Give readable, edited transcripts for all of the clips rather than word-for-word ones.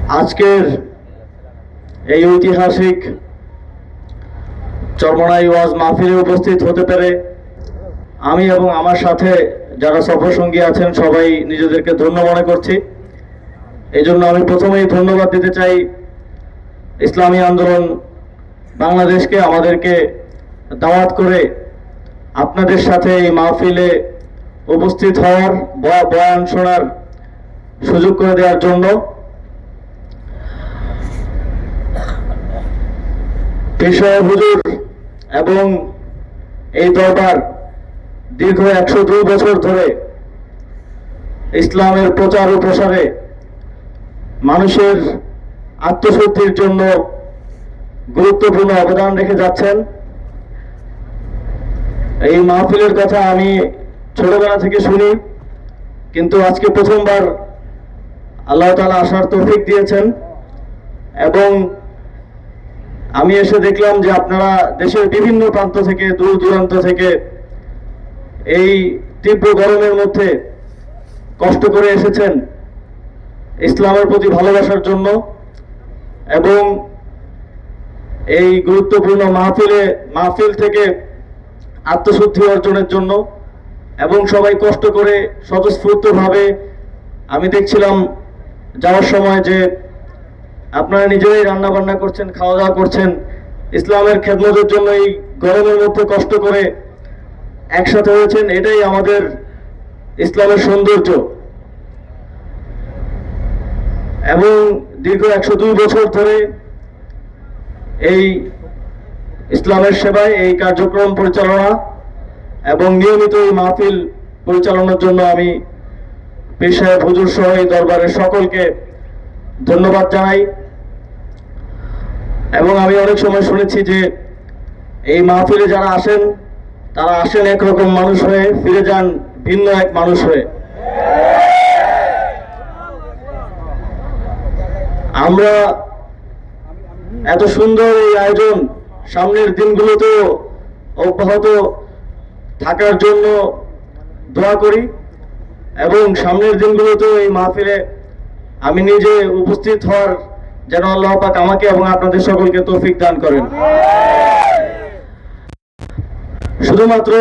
আজকের এই ঐতিহাসিক চরমোনাই ওয়াজ মাহফিলে উপস্থিত হতে পেরে আমি এবং আমার সাথে যারা সফর সঙ্গী আছেন সবাই নিজেদেরকে ধন্য মনে করছি। এই জন্য আমি প্রথমেই ধন্যবাদ দিতে চাই ইসলামী আন্দোলন বাংলাদেশকে, আমাদেরকে দাওয়াত করে আপনাদের সাথে এই মাহফিলে উপস্থিত হওয়ার, বয়ান শোনার সুযোগ করে দেওয়ার জন্য। পেশায় হুজুর এবং এই দরবার দীর্ঘ 102 বছর ধরে ইসলামের প্রচার ও প্রসারে মানুষের আত্মশুদ্ধির জন্য গুরুত্বপূর্ণ অবদান রেখে যাচ্ছেন। এই মাহফিলের কথা আমি ছোটবেলা থেকে শুনি, কিন্তু আজকে প্রথমবার আল্লাহ তাআলা আসার তৌফিক দিয়েছেন এবং আমি এসে দেখলাম যে আপনারা দেশের বিভিন্ন প্রান্ত থেকে, দূর দূরান্ত থেকে এই তীব্র গরমের মধ্যে কষ্ট করে এসেছেন ইসলামের প্রতি ভালোবাসার জন্য এবং এই গুরুত্বপূর্ণ মাহফিল থেকে আত্মশুদ্ধি অর্জনের জন্য, এবং সবাই কষ্ট করে স্বতঃস্ফূর্তভাবে আমি দেখছিলাম যাওয়ার সময় যে আপনারা নিজেরাই রান্না বান্না করছেন, খাওয়া দাওয়া করছেন, ইসলামের খেদমতের জন্য এই গরমের মধ্যে কষ্ট করে একসাথে হয়েছেন। এটাই আমাদের ইসলামের সৌন্দর্য। এবং দীর্ঘ 102 বছর ধরে এই ইসলামের সেবায়, এই কার্যক্রম পরিচালনা এবং নিয়মিত এই মাহফিল পরিচালনার জন্য আমি পীর সাহেব হুজুর সহ এই দরবারের সকলকে ধন্যবাদ জানাই। এবং আমি অনেক সময় শুনেছি যে এই মাহফিলে যারা আসেন তারা আসেন একরকম মানুষ হয়ে, ফিরে যান ভিন্ন এক মানুষ হয়ে। আমরা এত সুন্দর এই আয়োজন সামনের দিনগুলোতেও অব্যাহত থাকার জন্য দোয়া করি এবং সামনের দিনগুলোতেও এই মাহফিলে আমি নিজে উপস্থিত হওয়ার যেন আল্লাহ পাক আমাকে এবং আপনাদের সকলকে তৌফিক দান করেন। শুধুমাত্র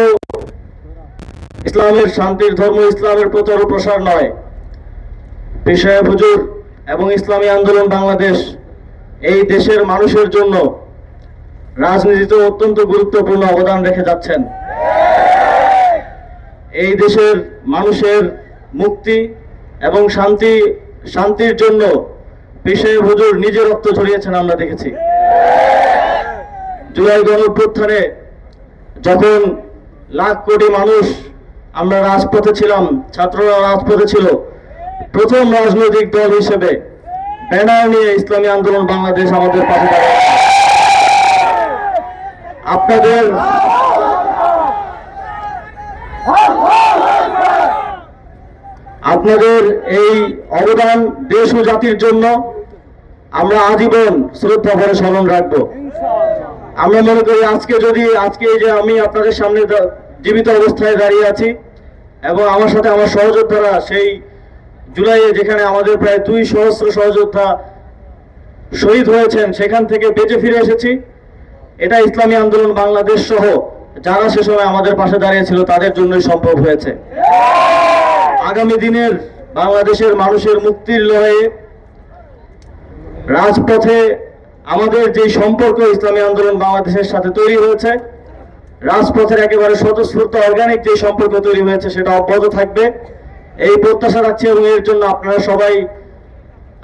ইসলামের শান্তির ধর্ম, ইসলামের প্রচার ও প্রসার নয়, পীর সাহেব হুজুর এবং ইসলামী আন্দোলন বাংলাদেশ এই দেশের মানুষের জন্য রাজনীতিতে অত্যন্ত গুরুত্বপূর্ণ অবদান রেখে যাচ্ছেন। এই দেশের মানুষের মুক্তি এবং শান্তির জন্য পীর সাহেব হুজুর নিজে রক্ত ঝরিয়েছেন, আমরা দেখেছি। জুলাই গণঅভ্যুত্থানে যখন লাখ কোটি মানুষ আমরা রাজপথে ছিলাম, ছাত্ররা রাজপথে ছিল, প্রথম রাজনৈতিক দল হিসেবে ব্যানার নিয়ে ইসলামী আন্দোলন বাংলাদেশ আমাদের পাশে দাঁড়িয়ে। আপনাদের এই অবদান দেশ ও জাতির জন্য আমরা আজীবন শ্রদ্ধা ভরে স্মরণ রাখবো। আমরা মনে করি আজকে যে আমি আপনাদের সামনে জীবিত অবস্থায় দাঁড়িয়ে আছি এবং আমার সাথে আমার সহযোদ্ধারা সেই জুলাইয়ে যেখানে আমাদের প্রায় 2 সহস্র সহযোদ্ধা শহীদ হয়েছেন সেখান থেকে বেঁচে ফিরে এসেছি, এটা ইসলামী আন্দোলন বাংলাদেশ সহ যারা সে সময় আমাদের পাশে দাঁড়িয়েছিল তাদের জন্যই সম্ভব হয়েছে। আগামী দিনের বাংলাদেশের মানুষের মুক্তির লড়াইয়ে রাজপথে আমাদের যে সম্পর্ক ইসলামী আন্দোলন বাংলাদেশের সাথে তৈরি হয়েছে, রাজপথের একেবারে স্বতঃস্ফূর্ত অর্গানিক যে সম্পর্ক তৈরি হয়েছে সেটা অব্যাহত থাকবে, এই প্রত্যাশা রাখছি। এবং এর জন্য আপনারা সবাই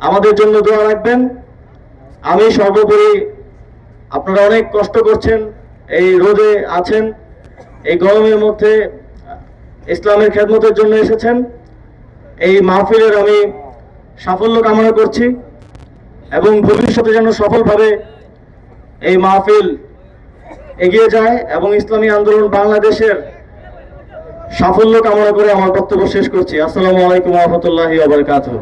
আমাদের জন্য দোয়া রাখবেন। আমি সর্বোপরি, আপনারা অনেক কষ্ট করছেন, এই রোদে আছেন, এই গরমের মধ্যে ইসলামের খেদমতের জন্য এসেছেন। এই মাহফিলের আমি সাফল্য কামনা করছি এবং ভবিষ্যতে যেন সফলভাবে এই মাহফিল এগিয়ে যায় এবং ইসলামী আন্দোলন বাংলাদেশের সাফল্য কামনা করে আমার বক্তব্য শেষ করছি। আসসালামু আলাইকুম ওয়া রাহমাতুল্লাহি ওয়া বারাকাতুহু।